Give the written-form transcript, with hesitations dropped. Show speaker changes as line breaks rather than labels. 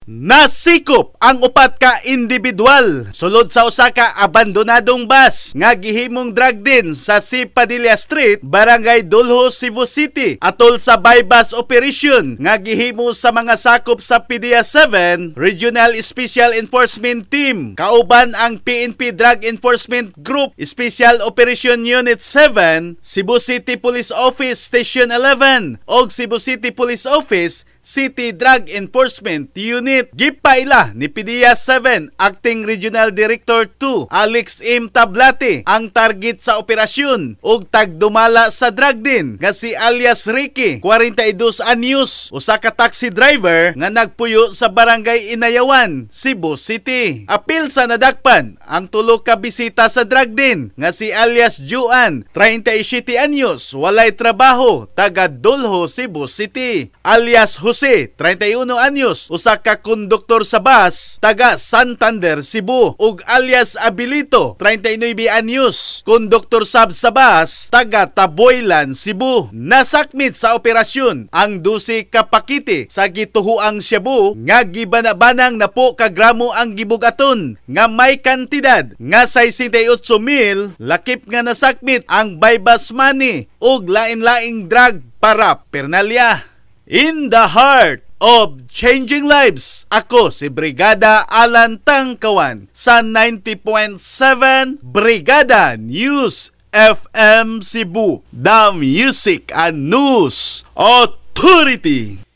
Nasikop ang upat ka individual sulod sa usa ka abandonadong bus nga gihimong drug den sa C. Padilla Street, Barangay Dulho, Cebu City atol sa bypass operation nga gihimo sa mga sakop sa PDEA 7 Regional Special Enforcement Team kauban ang PNP Drug Enforcement Group Special Operation Unit 7, Cebu City Police Office Station 11 og Cebu City Police Office City Drug Enforcement Unit. Gipaila ni PDEA 7 Acting Regional Director 2 Alex M. Tablate ang target sa operasyon ug tagdumala sa drug din nga si alias Ricky, 42 anyos, usa ka taxi driver nga nagpuyo sa Barangay Inayawan, Cebu City. Apil sa nadakpan ang tulo ka bisita sa drug din nga si alias Juan, 37 anyos, walay trabaho, taga Dulho, Cebu City. Alias Jose, 31 anyos, usa ka konduktor sa bus, taga Santander, Cebu, ug alias Abilito, 39 anyos, konduktor sab sa bus, taga Taboylan, Cebu. Nasakmit sa operasyon ang 12 ka pakite sa gituhuang shabu nga gibanabanang na po ka gramo ang gibugaton nga may kantidad nga 68,000, lakip nga nasakmit ang bypass money ug lain-laing drug para pernalya. In the heart of changing lives, ako si Brigada Alan Tangkawan sa 90.7 Brigada News FM Cebu, the Music and News Authority.